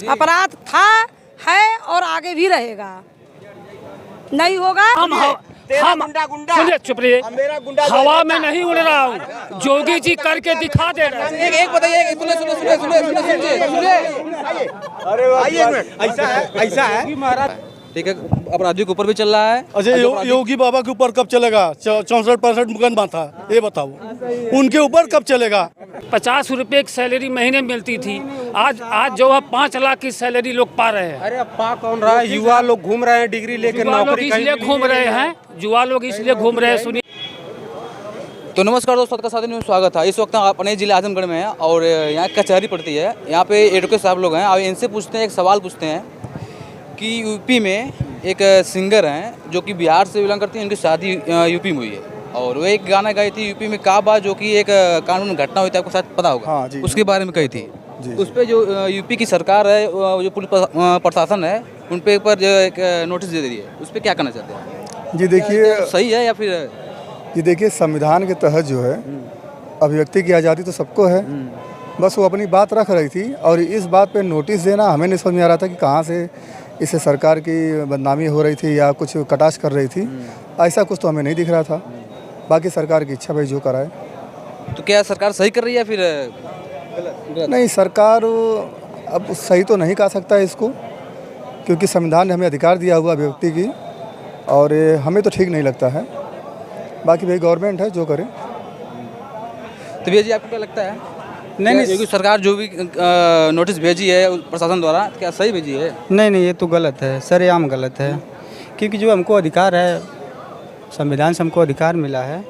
अपराध था, है और आगे भी रहेगा, नहीं होगा। हम सुनिए, चुप रहिए, हवा में नहीं उड़ रहा हूँ, जोगी जी करके दिखा दे रहे हैं। एक बताइए, सुनिए। ऐसा है महाराज, ठीक है, अपराधियों के ऊपर भी चल रहा है। अच्छा, योगी बाबा के ऊपर कब चलेगा? 64% मुकदमा था, ये बताओ, उनके ऊपर कब चलेगा? 50 रुपए की सैलरी महीने मिलती थी, आज जो है 5 लाख की सैलरी लोग पा रहे हैं। अरे अब पा कौन रहा है? युवा लोग घूम रहे हैं डिग्री लेकर, नौकरी इसलिए घूम रहे हैं, युवा लोग इसलिए घूम रहे हैं। सुनिए, तो नमस्कार दोस्तों, सबका साथ में स्वागत है। इस वक्त हम अपने जिले आजमगढ़ में हैं और यहाँ कचहरी पड़ती है। यहाँ पे एडवोकेट साहब लोग हैं और इनसे पूछते हैं, एक सवाल पूछते हैं कि यूपी में एक सिंगर हैं जो कि बिहार से बिलोंग करती हैं, उनकी शादी यूपी में हुई है और वो एक गाना गाई थी यूपी में काबा, जो कि एक कानून घटना हुई थी, आपको शायद पता होगा। हाँ जी, उसके बारे में कही थी। उस पर जो यूपी की सरकार है, जो पुलिस प्रशासन है, उन पे ऊपर जो एक नोटिस दे दी है, उस पर क्या कहना चाहते हैं? जी देखिए, सही है या फिर? ये देखिए, संविधान के तहत जो है अभिव्यक्ति की आज़ादी तो सबको है, बस वो अपनी बात रख रही थी और इस बात पे नोटिस देना हमें नहीं समझ में आ रहा था कि कहाँ से इससे सरकार की बदनामी हो रही थी या कुछ कटाक्ष कर रही थी। ऐसा कुछ तो हमें नहीं दिख रहा था। बाकी सरकार की इच्छा भाई जो कराए। तो क्या सरकार सही कर रही है फिर नहीं, सरकार अब सही तो नहीं कह सकता है इसको, क्योंकि संविधान ने हमें अधिकार दिया हुआ अभिव्यक्ति की और हमें तो ठीक नहीं लगता है। बाकी भाई गवर्नमेंट है, जो करे। तो भैया जी, आपको क्या लगता है? नहीं, क्योंकि सरकार जो भी नोटिस भेजी है प्रशासन द्वारा, क्या सही भेजी है? नहीं, ये तो गलत है, सरेआम गलत है। क्योंकि जो हमको अधिकार है, संविधान से हमको अधिकार मिला है,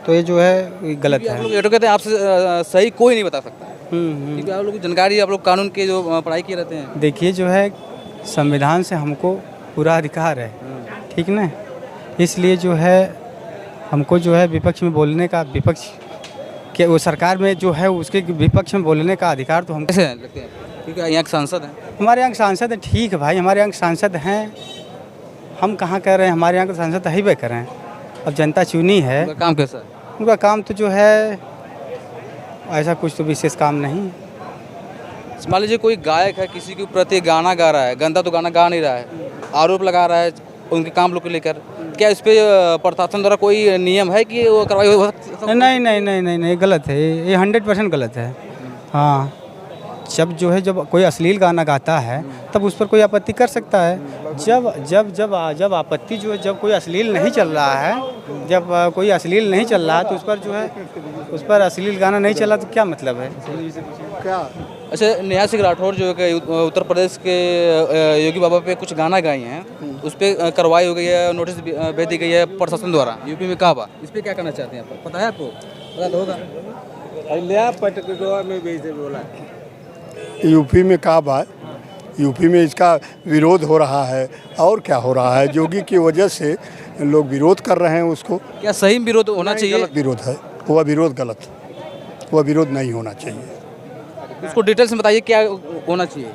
तो ये जो है ये गलत है। आप लोग कहते हैं आपसे सही कोई नहीं बता सकता, क्योंकि आप लोग जानकारी, आप लोग कानून के जो पढ़ाई किए रहते हैं। देखिए, जो है संविधान से हमको पूरा अधिकार है, ठीक ना, इसलिए जो है हमको जो है विपक्ष में बोलने का, विपक्ष के वो सरकार में जो है उसके विपक्ष में बोलने का अधिकार तो हम कैसे लगते हैं? क्योंकि यहाँ के सांसद हैं, हमारे यहाँ के सांसद हैं, ठीक है भाई, हमारे यहाँ के सांसद हैं, हम कहाँ कह रहे हैं, हमारे यहाँ के सांसद ही वे करें। अब जनता चुनी है, उनका काम कैसा है? उनका काम तो जो है ऐसा कुछ तो विशेष काम नहीं है। मान लीजिए कोई गायक है, किसी के प्रति गाना गा रहा है, गंदा तो गाना गा नहीं रहा है, आरोप लगा रहा है उनके काम लोग को लेकर, क्या इस पे प्रशासन द्वारा कोई नियम है कि वो कार्रवाई हो सकती है? नहीं, गलत है ये 100% गलत है। हाँ, जब कोई अश्लील गाना गाता है तब उस पर कोई आपत्ति कर सकता है। जब आपत्ति जो है, जब कोई अश्लील नहीं चल रहा है, जब कोई अश्लील नहीं चल रहा है तो उस पर जो है, उस पर अश्लील गाना नहीं चला तो क्या मतलब है? क्या? अच्छा, नेहा सिंह राठौर जो है उत्तर प्रदेश के योगी बाबा पे कुछ गाना गाए हैं, उस पर कार्रवाई हो गई है, नोटिस भेज दी गई है प्रशासन द्वारा यूपी में काबा। इस पर क्या कहना चाहते हैं आप? पता है आपको? पता तो होगा। यूपी में काबा, यूपी में इसका विरोध हो रहा है और क्या हो रहा है? योगी की वजह से लोग विरोध कर रहे हैं उसको। क्या सही विरोध होना चाहिए? गलत विरोध है, वह विरोध गलत, वह विरोध नहीं होना चाहिए। उसको डिटेल्स में बताइए, क्या होना चाहिए?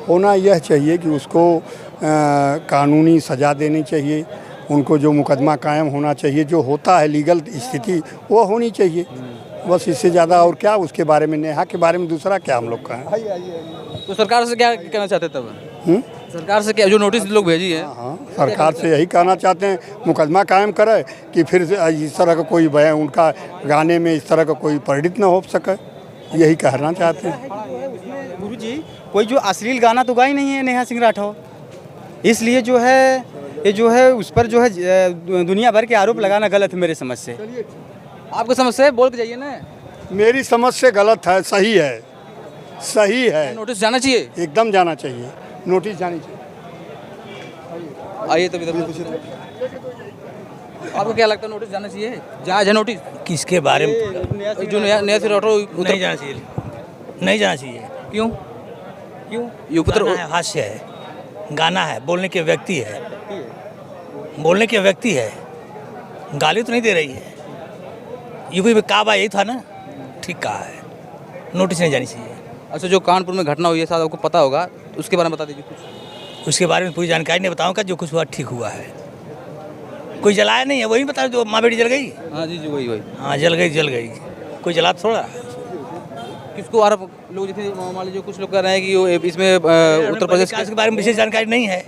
होना यह चाहिए कि उसको कानूनी सज़ा देनी चाहिए, उनको जो मुकदमा कायम होना चाहिए, जो होता है लीगल स्थिति वो होनी चाहिए, बस इससे ज़्यादा और क्या उसके बारे में, नेहा के बारे में दूसरा क्या हम लोग कहें। तो सरकार से क्या कहना चाहते तब? सरकार से क्या, जो नोटिस लोग भेजी है? हाँ, सरकार से यही कहना चाहते हैं, मुकदमा कायम करे कि फिर इस तरह का कोई बयान उनका गाने में इस तरह का कोई परिणित न हो सके, यही कहना चाहते हैं। गुरुजी, कोई जो अश्लील गाना तो गाई नहीं है नेहा सिंह राठौर, इसलिए जो है ये जो है उस पर जो है दुनिया भर के आरोप लगाना गलत है मेरे समझ से। आपको समझ से बोल के जाइए ना। मेरी समझ से गलत है, सही है, सही है। नोटिस जाना चाहिए, एकदम जाना चाहिए, नोटिस जानी चाहिए। आइए तभी आपको क्या लगता है, नोटिस जाना चाहिए? जायज है नोटिस? किसके बारे में? जो नया सिंह राठौर नहीं जाना चाहिए, नहीं जाना चाहिए। क्यों? ये गाना है, हास्य है, गाना है, बोलने के व्यक्ति है, बोलने के व्यक्ति है, गाली तो नहीं दे रही है। यूपी में काबा यही था ना, ठीक कहा है, नोटिस नहीं जानी चाहिए। अच्छा, जो कानपुर में घटना हुई है, शायद आपको पता होगा, उसके बारे में बता दीजिए कुछ। उसके बारे में पूरी जानकारी नहीं बताऊंगा, जो कुछ हुआ ठीक हुआ है। कोई जलाया नहीं है, वही बता, जो माँ बेटी जल गई। हाँ जी, वही। हाँ, जल गई, कोई जला थोड़ा। किसको आरोप लोग जैसे मान लीजिए कुछ लोग कह रहे हैं कि वो इसमें उत्तर प्रदेश विकास के बारे में विशेष जानकारी नहीं है,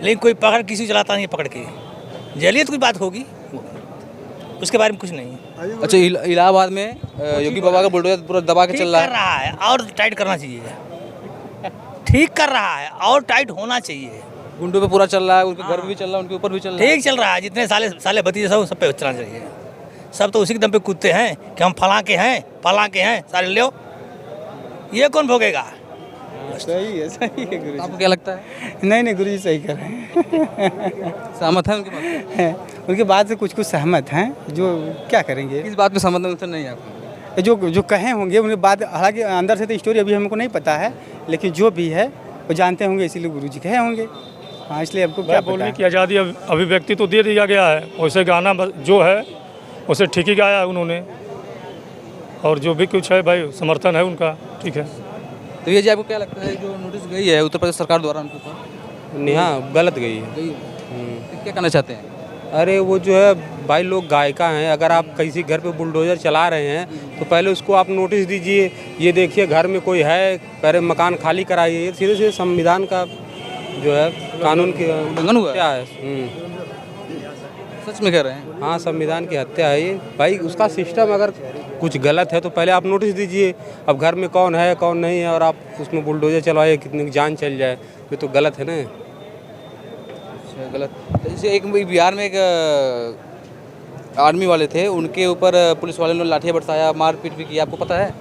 लेकिन कोई पकड़ किसी चलाता नहीं है, पकड़ के जेलिए तो कोई बात होगी, उसके बारे में कुछ नहीं है। अच्छा, इलाहाबाद में योगी बाबा का बुलडोजर पूरा दबा के चल कर रहा है और टाइट करना चाहिए, ठीक कर रहा है और टाइट होना चाहिए। गुंडों पे पूरा चल रहा है, उनके घर में भी चल रहा है, उनके ऊपर भी चल रहा है। ठीक चल रहा है, जितने साले भतीजे सब पे चलना चाहिए। सब तो उसी के दम पे कूदते हैं कि हम फलां के हैं, सारे लो, ये कौन भोगेगा? सही है गुरु आपको क्या लगता है? नहीं गुरु जी सही कर रहे हैं। सहमत है उनकी बात से? उनके बात से कुछ सहमत हैं, जो क्या करेंगे किस बात पे सहमत है उनसे नहीं है आपको? जो कहे होंगे उनके बाद, हालांकि अंदर से तो स्टोरी अभी हमको नहीं पता है, लेकिन जो भी है वो जानते होंगे, इसीलिए गुरु जी कहे होंगे। हाँ, इसलिए आपको क्या बोलने की आज़ादी अभिव्यक्ति तो दे दिया गया है, वैसे गाना जो है उसे ठीक ही गाया है उन्होंने, और जो भी कुछ है भाई समर्थन है उनका, ठीक है। तो ये जी आपको क्या लगता है जो नोटिस गई है उत्तर प्रदेश सरकार द्वारा उनके ऊपर? हाँ, गलत गई है। तो क्या कहना चाहते हैं? अरे वो जो है भाई, लोग गायिका हैं, अगर आप किसी घर पे बुलडोजर चला रहे हैं तो पहले उसको आप नोटिस दीजिए, ये देखिए घर में कोई है, पहले मकान खाली कराइए। ये सीधे सीधे संविधान का जो है कानून की उल्लंघन हुआ क्या है। सच में कह रहे हैं? हाँ, संविधान की हत्या है ये भाई। उसका सिस्टम अगर कुछ गलत है तो पहले आप नोटिस दीजिए। अब घर में कौन है कौन नहीं है और आप उसमें बुलडोजर चलाइए, कितनी की जान चल जाए, ये तो गलत है ना। गलत। जैसे एक बिहार में एक आर्मी वाले थे, उनके ऊपर पुलिस वाले ने लाठियाँ बरसाया, मारपीट भी की, आपको पता है?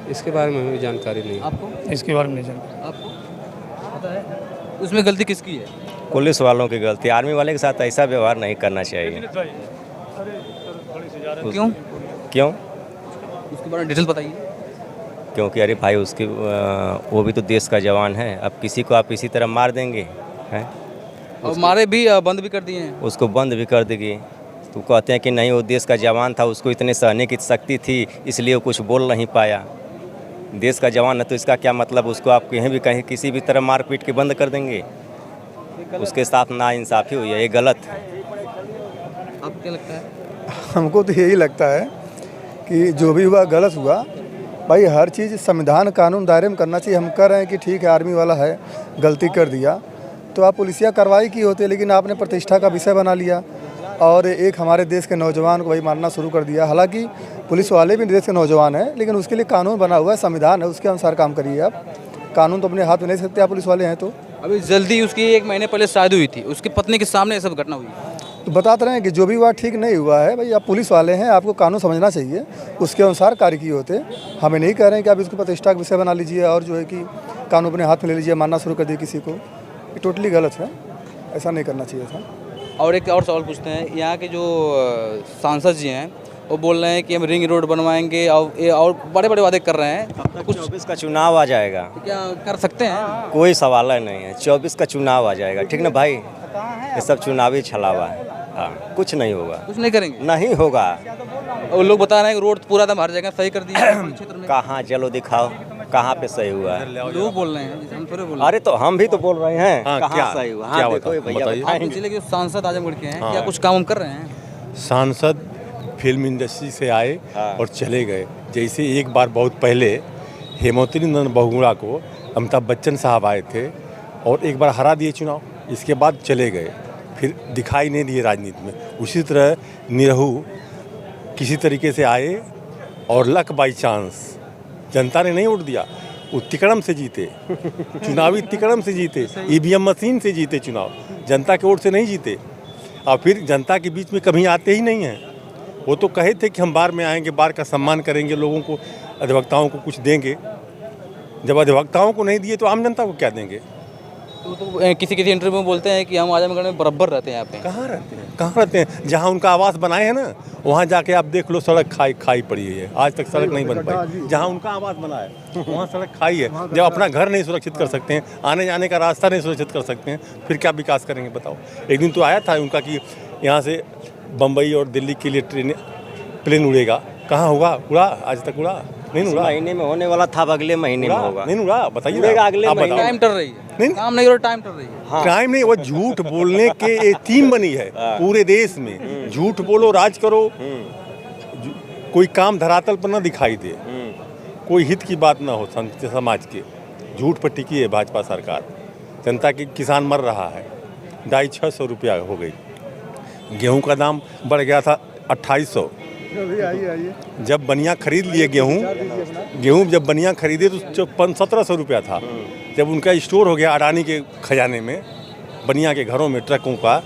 इसके बारे में हमें जानकारी नहीं। आपको इसके बारे में नहीं जानकारी। आपको पता है? उसमें गलती किसकी है? पुलिस वालों की गलती। आर्मी वाले के साथ ऐसा व्यवहार नहीं करना चाहिए। क्यों? क्यों? उसके बारे में डिटेल बताइए। क्योंकि अरे भाई उसकी वो भी तो देश का जवान है। अब किसी को आप इसी तरह मार देंगे हैं? और मारे भी, बंद भी कर दिए हैं। उसको बंद भी कर देगी तो कहते हैं कि नहीं वो देश का जवान था, उसको इतने सहने की शक्ति थी इसलिए वो कुछ बोल नहीं पाया। देश का जवान है तो इसका क्या मतलब उसको आप कहीं भी कहीं किसी भी तरह मार पीट के बंद कर देंगे? उसके साथ नाइंसाफ़ी हुई है, ये गलत है। आपको क्या लगता है? हमको तो यही लगता है कि जो भी हुआ गलत हुआ। भाई हर चीज़ संविधान कानून दायरे में करना चाहिए। हम कह रहे हैं कि ठीक है आर्मी वाला है, गलती कर दिया तो आप पुलिसिया कार्रवाई की होती है, लेकिन आपने प्रतिष्ठा का विषय बना लिया और एक हमारे देश के नौजवान को भाई मारना शुरू कर दिया। हालांकि पुलिस वाले भी देश के नौजवान हैं, लेकिन उसके लिए कानून बना हुआ है, संविधान है, उसके अनुसार काम करिए आप। कानून तो अपने हाथ में नहीं सकते आप, पुलिस वाले हैं तो। अभी जल्दी उसकी 1 महीने पहले शादी हुई थी, उसकी पत्नी के सामने ये सब घटना हुई। तो बताते रहे हैं कि जो भी हुआ ठीक नहीं हुआ है। भाई आप पुलिस वाले हैं, आपको कानून समझना चाहिए, उसके अनुसार कार्य किए होते। हमें नहीं कह रहे हैं कि आप इसको प्रतिष्ठा का विषय बना लीजिए और जो है कि कानून अपने हाथ में ले लीजिए, मारना शुरू कर दिए किसी को। ये टोटली गलत है, ऐसा नहीं करना चाहिए था। और एक और सवाल पूछते हैं, यहाँ के जो सांसद जी हैं वो बोल रहे हैं कि हम रिंग रोड बनवाएंगे और बड़े बड़े वादे कर रहे हैं। कुछ 24 का चुनाव आ जाएगा, तो क्या कर सकते हैं? कोई सवाल नहीं है। 24 का चुनाव आ जाएगा, ठीक ना भाई? ये सब चुनावी छलावा है। हाँ, कुछ नहीं होगा। कुछ नहीं करेंगे? नहीं होगा। और लोग बता रहे हैं कि रोड पूरा दम हर जगह सही कर दिया क्षेत्र में। कहाँ चलो दिखाओ कहाँ पे सही हुआ है? लोग बोल रहे हैं, जैसे हम थोड़े बोल रहे हैं। अरे तो हम भी तो बोल रहे हैं। हाँ, कहाँ क्या? सही हुआ? क्या हाँ, देखो भैया आप बताएंगे। पिछले के सांसद आजमगढ़ के हैं, हाँ। क्या कुछ काम हम कर रहे हैं? सांसद फिल्म इंडस्ट्री से आए हाँ। और चले गए। जैसे एक बार बहुत पहले हेमवती नंदन बहुगुणा को अमिताभ बच्चन साहब आए थे और एक बार हरा दिए चुनाव, इसके बाद चले गए, फिर दिखाई नहीं दिए राजनीति में। उसी तरह निरहू किसी तरीके से आए और लक बाई चांस जनता ने नहीं वोट दिया, वो तिकड़म से जीते, चुनावी तिकड़म से जीते, ईवीएम मशीन से जीते चुनाव, जनता के वोट से नहीं जीते। और फिर जनता के बीच में कभी आते ही नहीं हैं। वो तो कहे थे कि हम बार में आएंगे, बार का सम्मान करेंगे, लोगों को अधिवक्ताओं को कुछ देंगे। जब अधिवक्ताओं को नहीं दिए तो आम जनता को क्या देंगे? तो किसी इंटरव्यू में बोलते हैं कि हम आजमगढ़ में बराबर रहते हैं। यहाँ पे कहाँ रहते हैं? कहाँ रहते हैं? जहाँ उनका आवास बनाए हैं ना, वहाँ जाके आप देख लो, सड़क खाई पड़ी है। आज तक सड़क नहीं बन पाई। जहाँ उनका आवास बना है वहाँ सड़क खाई है। जब अपना घर नहीं सुरक्षित कर सकते हैं, आने जाने का रास्ता नहीं सुरक्षित कर सकते हैं, फिर क्या विकास करेंगे बताओ? एक दिन तो आया था उनका कि यहाँ से बम्बई और दिल्ली के लिए प्लेन उड़ेगा। कहाँ हुआ? उड़ा? आज तक उड़ा नहीं? उड़ा? महीने में होने वाला था, अगले महीने में होगा। नहीं उड़ा? बताइए। उड़ेगा अगले आप महीने। बताओ। टाइम टल रही है, नहीं। काम नहीं हो रहा, टाइम टल रही है। हाँ। क्राइम नहीं, वो झूठ बोलने के एक टीम बनी है पूरे देश में। झूठ बोलो, राज करो, कोई काम धरातल पर ना दिखाई दे, कोई हित की बात ना हो समाज के, झूठ पर टिकी है भाजपा सरकार। जनता की किसान मर रहा है, 250-600 रुपया हो गई। गेहूं का दाम बढ़ गया था 2800। जब बनिया खरीद लिए गेहूं जब बनिया खरीदे तो 1700 रुपया था। जब उनका स्टोर हो गया अडानी के खजाने में, बनिया के घरों में ट्रकों का,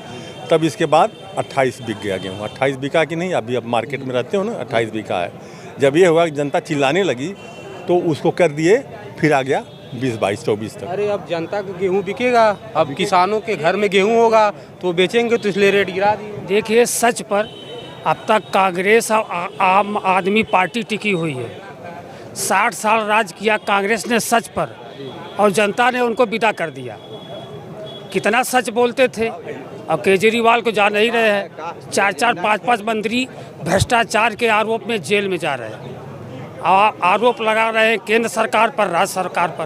तब इसके बाद 28 बिक गया गेहूं। 28 बिका कि नहीं? अभी अब मार्केट में रहते हो ना, 28 बिका है। जब ये हुआ कि जनता चिल्लाने लगी तो उसको कर दिए, फिर आ गया 20-22-24 तक। अरे अब जनता का गेहूं बिकेगा, अब किसानों के घर में गेहूं होगा तो बेचेंगे, तो इसलिए रेट गिरा दिए। देखिए, सच पर अब तक कांग्रेस और आम आदमी पार्टी टिकी हुई है। 60 साल राज किया कांग्रेस ने सच पर, और जनता ने उनको विदा कर दिया। कितना सच बोलते थे। अब केजरीवाल को जा नहीं रहे हैं, 4-4, 5-5 मंत्री भ्रष्टाचार के आरोप में जेल में जा रहे हैं। आरोप लगा रहे हैं केंद्र सरकार पर, राज्य सरकार पर।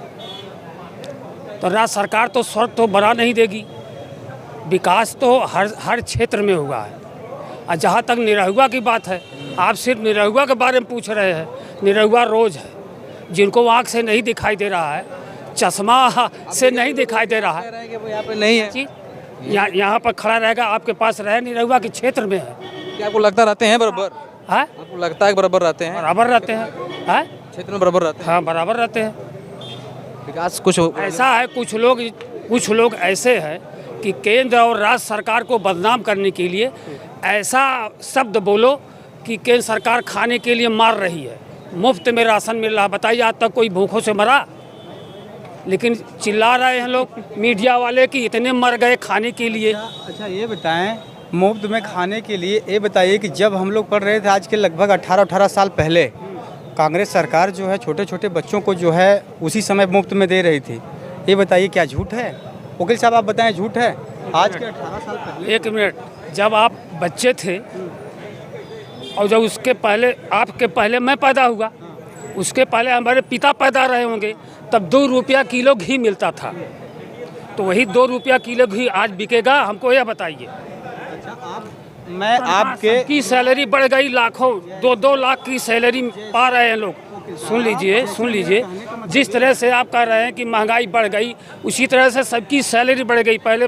तो राज्य सरकार तो स्वर्ग तो बना नहीं देगी। विकास तो हर क्षेत्र में हुआ है। और जहाँ तक निरहुआ की बात है, आप सिर्फ निरहुआ के बारे में पूछ रहे हैं। निरहुआ रोज है, जिनको आँख से नहीं दिखाई दे रहा है, चश्मा से नहीं दिखाई दे रहा है, यहाँ पे नहीं है, यहाँ पर खड़ा रहेगा, आपके पास रहे, निरहुआ के क्षेत्र में है। क्या आपको लगता रहते हैं बराबर? हाँ, आपको लगता है बराबर रहते हैं? बराबर रहते हैं। हाँ, क्षेत्र में बराबर रहते हैं। हाँ, बराबर रहते हैं। विकास कुछ ऐसा है, कुछ लोग ऐसे हैं कि केंद्र और राज्य सरकार को बदनाम करने के लिए ऐसा शब्द बोलो कि केंद्र सरकार खाने के लिए मार रही है, मुफ्त में राशन मिल रहा है। बताइए, आज तक कोई भूखों से मरा? लेकिन चिल्ला रहे हैं लोग मीडिया वाले कि इतने मर गए खाने के लिए। अच्छा, ये बताएं, मुफ्त में खाने के लिए ये बताइए कि जब हम लोग पढ़ रहे थे, आज के लगभग 18 साल पहले, कांग्रेस सरकार जो है छोटे छोटे बच्चों को जो है उसी समय मुफ्त में दे रही थी। ये बताइए, क्या झूठ है? वकील साहब, आप बताएं, झूठ है? आज के 18 साल पहले, 1 मिनट, जब आप बच्चे थे और जब उसके पहले, आपके पहले मैं पैदा हुआ, उसके पहले हमारे पिता पैदा रहे होंगे, तब 2 रुपया किलो घी मिलता था। तो वही 2 रुपया किलो घी आज बिकेगा? हमको यह बताइए। मैं आपके की सैलरी बढ़ गई, लाखों, 2-2 लाख की सैलरी पा रहे हैं लोग। सुन लीजिए, जिस तरह से आप कह रहे हैं कि महंगाई बढ़ गई, उसी तरह से सबकी सैलरी बढ़ गई। पहले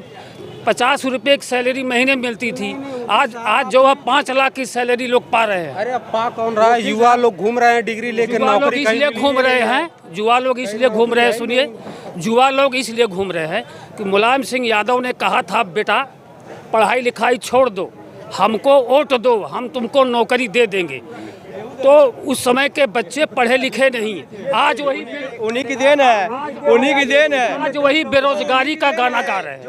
50 रुपये की सैलरी महीने मिलती थी, आज जो है 5 लाख की सैलरी लोग पा रहे हैं। अरे अब पा कौन रहा है? युवा लोग घूम रहे हैं डिग्री लेकर, नौकरी इसलिए घूम रहे हैं। युवा लोग इसलिए घूम रहे हैं, सुनिए, युवा लोग इसलिए घूम रहे हैं कि मुलायम सिंह यादव ने कहा था, बेटा पढ़ाई लिखाई छोड़ दो, हमको वोट दो, हम तुमको नौकरी दे देंगे। तो उस समय के बच्चे पढ़े लिखे नहीं, आज वही उन्हीं की देन है, आज वही बेरोजगारी का गाना गा रहे हैं।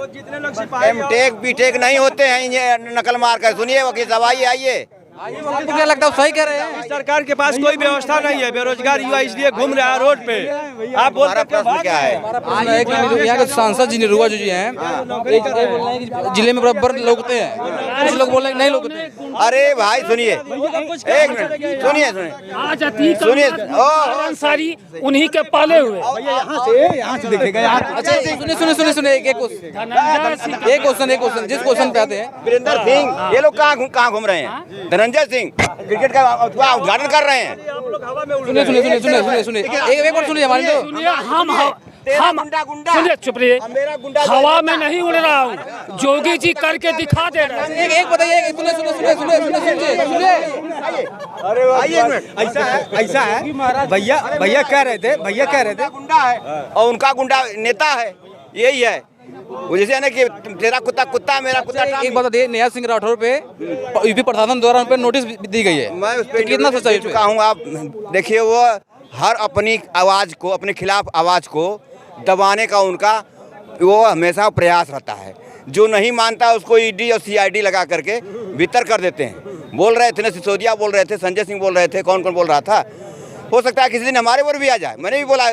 एमटेक बीटेक नहीं होते हैं, ये नकल मार कर। सुनिए वकील साहब, आइए। क्या लगता है? सही कह रहे हैं। सरकार के पास कोई व्यवस्था नहीं है, बेरोजगार युवा इसलिए घूम रहा है रोड पे। आप बोल रहे प्रश्न क्या है? यहाँ के सांसद जी निरुआ जी हैं, एक बोल रहे हैं कि जिले में बराबर लोगते हैं, कुछ लोग बोल रहे हैं नहीं लोगते। अरे भाई सुनिए, 1 मिनट सुनिए। आज अंसारी उन्हीं के पाले हुए। यहाँ से देखेगा। अच्छा, सुनिए, एक क्वेश्चन, जिस क्वेश्चन पे आते हैं, वीरेंद्र सिंह, ये लोग कहाँ घूम रहे हैं? धनंजय सिंह क्रिकेट का उद्घाटन कर रहे हैं। सुनिए, एक बार सुनिए हमारी। हम सुनिए, चुप रहिए। हवा में नहीं उड़ रहा हूँ, जोगी जी करके दिखा दे रहे हैं। एक बताइए, सुनिए। ऐसा है, भैया कह रहे थे गुंडा है और उनका गुंडा नेता है, यही है। वो जैसे है ना कि तेरा कुत्ता मेरा कुत्ता। एक बात बताइए, नेहा सिंह राठौर पे यूपी प्रशासन द्वारा उन पर नोटिस दी गई है, मैं उस पर कितना सच्चाई चुका हूँ। आप देखिए, वो हर अपनी आवाज़ को, अपने खिलाफ आवाज़ को दबाने का उनका वो हमेशा प्रयास रहता है। जो नहीं मानता उसको ईडी और सीआईडी लगा करके भीतर कर देते हैं। बोल रहे थे ना, सिसोदिया बोल रहे थे, संजय सिंह बोल रहे थे, कौन बोल रहा था। हो सकता है किसी दिन हमारे पर भी आ जाए। मैंने भी बोला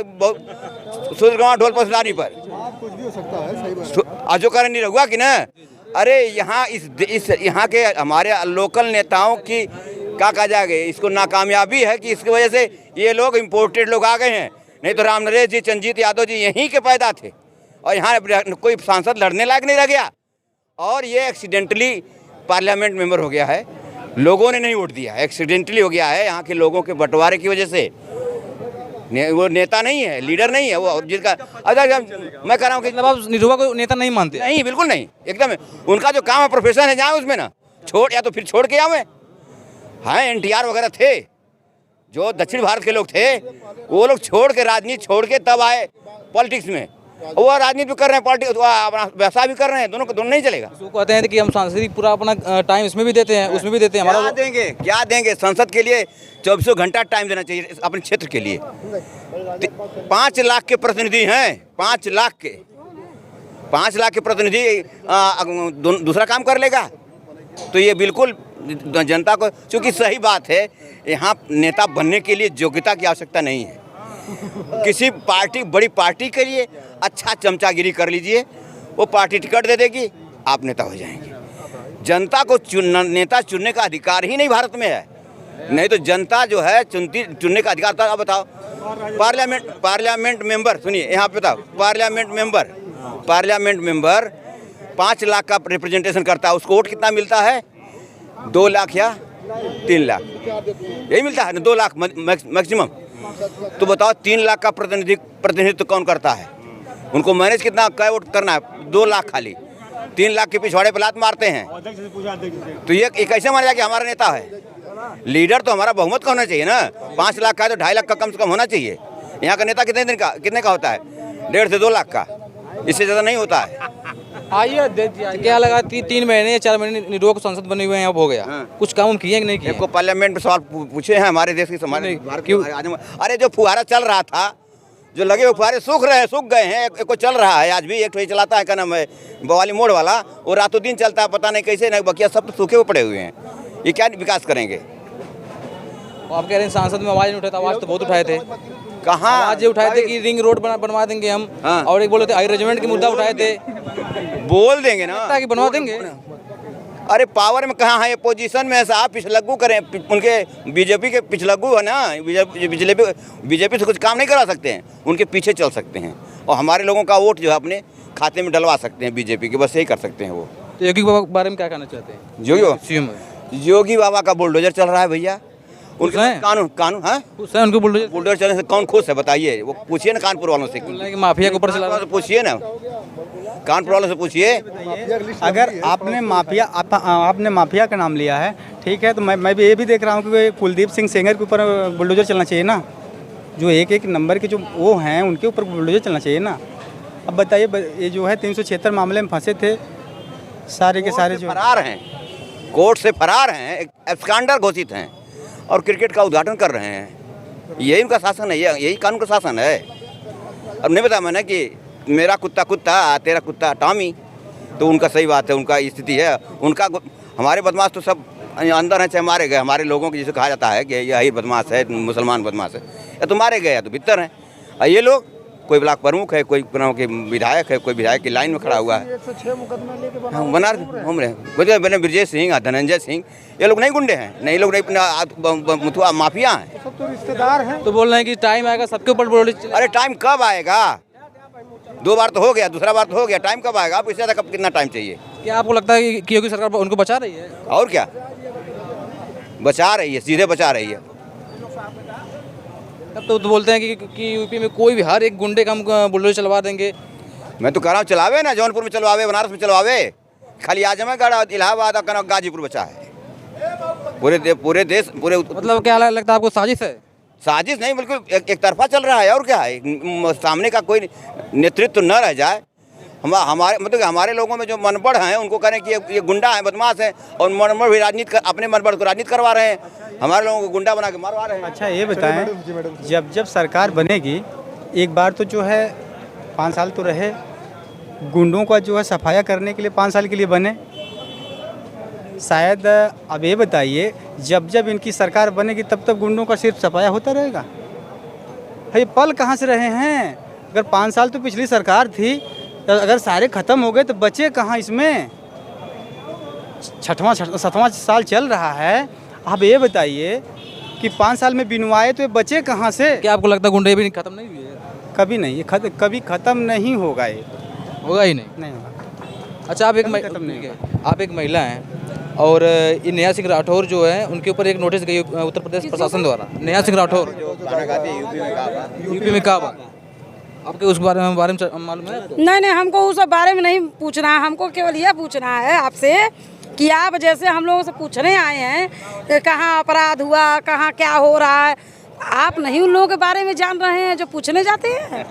सूर्यकुमार ढोल पर सुनानी पर कुछ भी हो सकता है। सही बात। आजो कारण नहीं रहुआ कि ना। अरे यहाँ इस यहाँ के हमारे लोकल नेताओं की क्या कहा जाएगा, इसको नाकामयाबी है कि इसकी वजह से ये लोग इम्पोर्टेड लोग आ गए हैं। नहीं तो राम नरेश जी, चंजीत यादव जी यहीं के पैदा थे और यहाँ कोई सांसद लड़ने लायक नहीं रह गया। और ये एक्सीडेंटली पार्लियामेंट मेंबर हो गया है, लोगों ने नहीं वोट दिया, एक्सीडेंटली हो गया है यहाँ के लोगों के बंटवारे की वजह से। वो नेता नहीं है, लीडर नहीं है वो जिसका। अगर मैं कह रहा हूँ कि मतलब आप निरुआ को नेता नहीं मानते? नहीं, बिल्कुल नहीं, एकदम। उनका जो काम है, प्रोफेशन है, जाए उसमें ना छोड़, या तो फिर छोड़ के आवे। हाँ, NTR वगैरह थे, जो दक्षिण भारत के लोग थे, वो लोग छोड़ के, राजनीति छोड़ के तब आए पॉलिटिक्स में। वो राजनीति भी कर रहे हैं, पॉलिटिक्स अपना व्यवसाय भी कर रहे हैं, दोनों नहीं चलेगा। वो कहते हैं कि हम सांसद पूरा अपना टाइम इसमें भी देते हैं, उसमें भी देते हैं। क्या देंगे, क्या देंगे? संसद के लिए 24 घंटा टाइम देना चाहिए अपने क्षेत्र के लिए। 5 लाख के प्रतिनिधि हैं, 5 लाख के प्रतिनिधि दूसरा काम कर लेगा? तो ये बिल्कुल जनता को, चूँकि सही बात है, यहाँ नेता बनने के लिए योग्यता की आवश्यकता नहीं है। किसी पार्टी, बड़ी पार्टी के लिए अच्छा चमचागिरी कर लीजिए, वो पार्टी टिकट दे देगी, आप नेता हो जाएंगे। जनता को नेता चुनने का अधिकार ही नहीं भारत में है। नहीं तो जनता जो है चुनने का अधिकार था। अब बताओ, पार्लियामेंट मेंबर, सुनिए यहाँ पे बताओ, पार्लियामेंट मेंबर 5 लाख का रिप्रेजेंटेशन करता है, उसको वोट कितना मिलता है? 2 लाख या 3 लाख, यही मिलता है ना, 2 लाख मैक्सिमम। तो बताओ 3 लाख का प्रतिनिधित्व कौन करता है? उनको मैनेज कितना क्या वोट करना है? 2 लाख खाली, 3 लाख के पिछवाड़े पे लात मारते हैं। तो ये कैसे माना जाए कि हमारा नेता है? लीडर तो हमारा बहुमत का होना चाहिए ना। 5 लाख का है तो 2.5 लाख का कम से कम होना चाहिए। यहाँ का नेता कितने का होता है? 1.5 से 2 लाख का, इससे ज़्यादा नहीं होता है। आइए, क्या लगा 3 महीने या 4 महीने निरुआ को संसद बने हुए हैं, अब हो गया। कुछ काम किए कि नहीं किए? को पार्लियामेंट में सवाल पूछे हैं हमारे देश के समाज क्यों? अरे जो फुहारा चल रहा था, जो लगे हुए फुहारे सूख गए हैं, एक को चल रहा है आज भी, एक चलाता है, क्या नाम है, बवाली मोड़ वाला, वो रातों दिन चलता है, पता नहीं कैसे नहीं, बकिया सब तो सूखे हुए पड़े हुए हैं। ये क्या विकास करेंगे? आप कह रहे हैं सांसद में आवाज़ नहीं उठाता, आवाज़ तो बहुत उठाए थे। कहाँ आवाज़ ये उठाए थे कि रिंग रोड बनवा देंगे हम, और एक बोले थे हाई रेजिमेंट के मुद्दा उठाए थे। बोल देंगे ना कि बनवा देंगे। अरे पावर में कहाँ है, पोजीशन में ऐसा आप पिछलग्गू करें, उनके बीजेपी के पिछलग्गू है ना, बीजेपी से कुछ काम नहीं करा सकते हैं, उनके पीछे चल सकते हैं और हमारे लोगों का वोट जो है अपने खाते में डलवा सकते हैं बीजेपी के, बस यही कर सकते हैं वो। तो योगी बाबा के बारे में क्या कहना चाहते हैं? योगी बाबा का बुलडोजर चल रहा है भैया, उनका कानून है, उनको बुलडोजर चलने से कौन खुश है बताइए? वो पूछिए ना कानपुर वालों से, माफिया के ऊपर चला, पूछिए ना कानपुर वालों से पूछिए। अगर आपने माफिया का नाम लिया है, ठीक है, तो मैं भी ये भी देख रहा हूँ कि कुलदीप सिंह सेंगर के ऊपर बुलडोजर चलना चाहिए ना। जो एक नंबर के जो वो हैं, उनके ऊपर बुलडोजर चलना चाहिए ना। अब बताइए, ये जो है 376 मामले में फंसे थे, सारे के सारे जो फरार हैं, कोर्ट से फरार हैं, एब्सकॉन्डर घोषित हैं और क्रिकेट का उद्घाटन कर रहे हैं। यही उनका शासन है, यही कानून का शासन है। अब नहीं बताया मैंने कि मेरा कुत्ता तेरा कुत्ता टॉमी, तो उनका सही बात है, उनका स्थिति है उनका। हमारे बदमाश तो सब अंदर हैं, चाहे मारे गए। हमारे लोगों की जिसे कहा जाता है कि यही बदमाश है, मुसलमान बदमाश है, या तो मारे गए या तो भीतर हैं। और ये लोग, कोई ब्लॉक प्रमुख है, कोई के विधायक है, कोई विधायक की लाइन में खड़ा हुआ है, बना घूम रहे हैं। ब्रजेश सिंह, धनंजय सिंह, ये लोग नहीं गुंडे हैं, नहीं लोग नहीं माफिया हैं, सब तो रिश्तेदार हैं। तो बोल रहे हैं कि टाइम आएगा सबके ऊपर। अरे टाइम कब आएगा? 2 बार तो हो गया, दूसरा बार तो हो गया, टाइम कब आएगा? आप इससे ज़्यादा कितना टाइम चाहिए? क्या आपको लगता है कि योगी सरकार उनको बचा रही है? और क्या बचा रही है, सीधे बचा रही है। अब तो बोलते हैं कि यूपी में कोई भी हर एक गुंडे का हम बुलडोजर चलवा देंगे। मैं तो कह रहा हूँ चलावे ना, जौनपुर में चलवावे, बनारस में चलवावे, खाली आजमगढ़, इलाहाबाद और गाजीपुर बचा है। पूरे देश मतलब क्या लगता है आपको साजिश है? साजिश नहीं, बिल्कुल एक तरफा चल रहा है। और क्या है, सामने का कोई नेतृत्व न रह जाए। हमारे लोगों में जो मनबड़ हैं, उनको करें कि ये गुंडा है, बदमाश है, और मनबड़ भी अपने मनबड़ को राजनीति करवा रहे हैं, हमारे लोगों को गुंडा बना के मारवा रहे हैं। अच्छा ये बताएं, जब सरकार बनेगी, एक बार तो जो है 5 साल तो रहे, गुंडों का जो है सफाया करने के लिए 5 साल के लिए बने शायद। अब ये बताइए, जब इनकी सरकार बनेगी तब गुंडों का सिर्फ सफाया होता रहेगा? भाई पल कहाँ से रहे हैं? अगर 5 साल तो पिछली सरकार थी, तो अगर सारे ख़त्म हो गए तो बचे कहाँ इसमें? 7वां साल चल रहा है। अब ये बताइए कि 5 साल में बिनवाए तो ये बचे कहाँ से? क्या आपको लगता है गुंडे भी खत्म नहीं हुए? कभी नहीं, ये कभी ख़त्म नहीं होगा, ये होगा ही नहीं होगा। अच्छा, आप एक खत्म नहीं होगा। आप एक महिला हैं और ये नेहा सिंह राठौर जो है उनके ऊपर एक नोटिस गई उत्तर प्रदेश प्रशासन द्वारा। नेहा सिंह राठौर यूपी में कहाँ आपके उस बारे में मालूम है? नहीं, हमको उस बारे में नहीं पूछना है। हमको केवल यह पूछना है आपसे कि आप जैसे हम लोगों से पूछने आए हैं कहाँ अपराध हुआ, कहाँ क्या हो रहा है, आप नहीं उन लोगों के बारे में जान रहे हैं जो पूछने जाते हैं।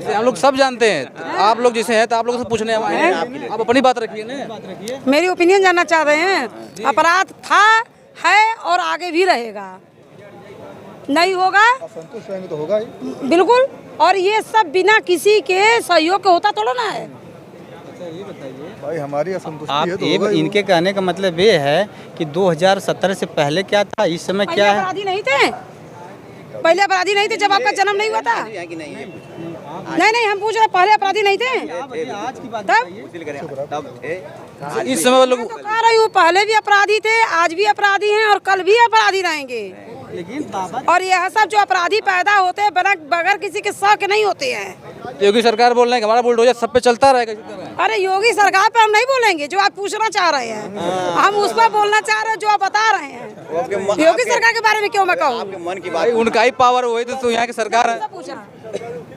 हम लोग सब जानते हैं, आप लोग जैसे हैं तो आप लोग से पूछने आए हैं, आप अपनी बात रखिए ना। मेरी ओपिनियन जानना चाह रहे हैं। अपराध था, है और आगे भी रहेगा। नहीं होगा संतुष्ट रहेंगे तो होगा ही। बिल्कुल, और ये सब बिना किसी के सहयोग के होता थोड़ा ना है। भाई हमारी असंतुष्टि है आप तो होगा ही। इनके कहने का मतलब ये है कि 2017 से पहले क्या था, इस समय क्या है? अपराधी नहीं थे, पहले अपराधी नहीं थे जब आपका जन्म नहीं हुआ था। नहीं, हम पूछ रहे पहले अपराधी नहीं थे तब। इस समय लोग तो कह रही हूँ पहले भी अपराधी थे, आज भी अपराधी हैं और कल भी अपराधी रहेंगे। और यह सब जो अपराधी पैदा होते हैं बगैर किसी के शक नहीं होते हैं। योगी सरकार बोल रहे हैं कि हमारा बुलडोजर सब पे चलता रहेगा। अरे योगी सरकार पर हम नहीं बोलेंगे जो आप पूछना चाह रहे हैं, हम उस पर बोलना चाह रहे हैं जो आप बता रहे हैं। योगी सरकार के बारे में क्यों मैं कहूँ? मन की बात उनका ही पावर हुई तो यहाँ की सरकार है।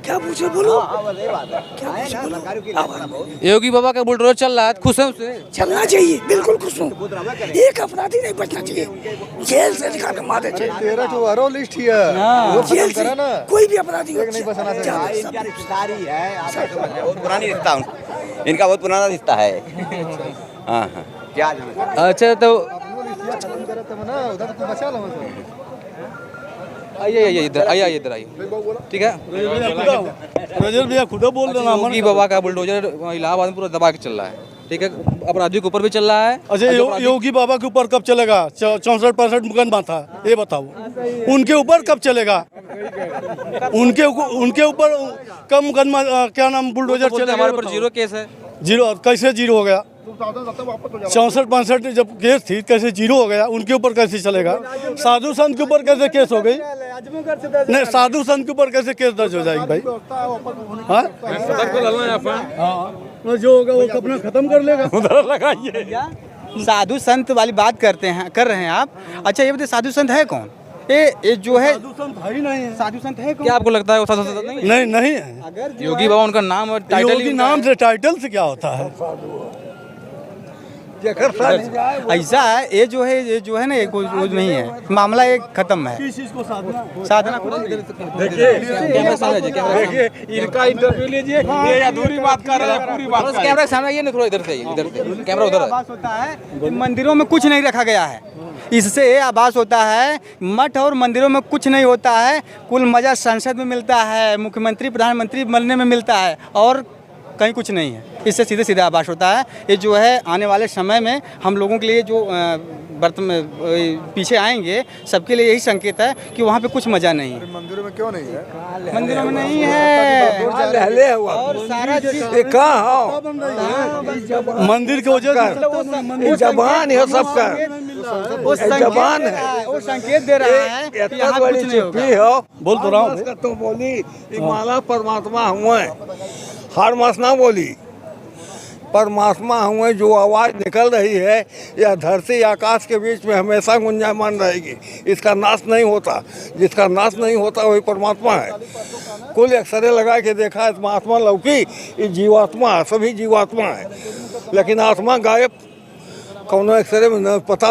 क्या पूछे बोलो। योगी बाबा का बुलडोजर चल रहा है, खुश है उससे? चलना चाहिए, बिल्कुल खुश हूँ। एक अपराधी नहीं बचना चाहिए, जेल से निकाल कर मार देना चाहिए। 13 जो आरो लिस्ट ही है वो जेल खत्म से करा ना। कोई भी अपराधी एक नहीं बचना चाहिए। बहुत पुरानी रिश्ता इनका, बहुत पुराना रिश्ता है। हाँ, क्या अच्छा तो खत्म करा तब ना, उधर तो बचा लो हमसे। आइए इधर आइए, ठीक है। खुदा बोल रहा योगी बाबा का बुलडोजर इलाहाबाद में पूरा दबा के चल रहा है, ठीक है। अपराधियों के ऊपर भी चल रहा है। अच्छा, योगी बाबा के ऊपर कब चलेगा? 64-65 मुकदमा था, ये बताओ। उनके ऊपर कब चलेगा? उनके ऊपर कब मुकदमा, क्या नाम, बुलडोजर चलेगा? हमारे ऊपर जीरो केस है। जीरो कैसे जीरो हो गया? 64-65 जब केस थी कैसे जीरो हो गया? उनके ऊपर कैसे चलेगा? साधु संत के ऊपर कैसे केस हो गई? नहीं, साधु संत के ऊपर कैसे केस दर्ज हो जाएगी भाई? हाँ, जो होगा वो अपना खत्म कर लेगा। उधर लगाइए। साधु संत वाली बात कर रहे हैं आप। अच्छा ये बताइए, साधु संत है कौन? ये जो है साधु संत है ही नहीं है। साधु संत है कौन? क्या आपको लगता है वो साधु संत नहीं है? नहीं है। योगी बाबा उनका नाम और टाइटल योगी नाम से, टाइटल से क्या होता है? ऐसा है, ये जो है ना, ये कोई नहीं है, मामला एक खत्म है। किस चीज को साधना इनका इंटरव्यू लीजिए, ये अधूरी बात कर रहे हैं, पूरी बात कर। कैमरा सामने आइए ना, थोड़ा इधर से कैमरा उधर है। आभास होता है कि मंदिरों में कुछ नहीं रखा गया है, इससे आभास होता है मठ और मंदिरों में कुछ नहीं होता है। कुल मजा संसद में मिलता है, मुख्यमंत्री प्रधानमंत्री बनने में मिलता है, और कहीं कुछ नहीं है। इससे सीधे सीधे आभास होता है। ये जो है आने वाले समय में हम लोगों के लिए जो पीछे आएंगे, सबके लिए यही संकेत है कि वहाँ पे कुछ मज़ा नहीं है। मंदिरों में क्यों नहीं है? मंदिरों में नहीं है, और सारा चीज़ मंदिर की वजह से जबान है सबका, वो जबान है, वो संकेत दे रहा है कि यहाँ कुछ नहीं होगा। बोल तो रहा हूँ। तो बोली माला परमात्मा हुए, हर मास ना बोली परमात्मा हुए। जो आवाज़ निकल रही है यह धरती आकाश के बीच में हमेशा गुंजायमान रहेगी, इसका नाश नहीं होता। जिसका नाश नहीं होता वही परमात्मा है। कुल एक्सरे लगा के देखा है, महात्मा लौकी, ये जीवात्मा, सभी जीवात्मा है, लेकिन आत्मा गायब, कौन एक्सरे में न पता।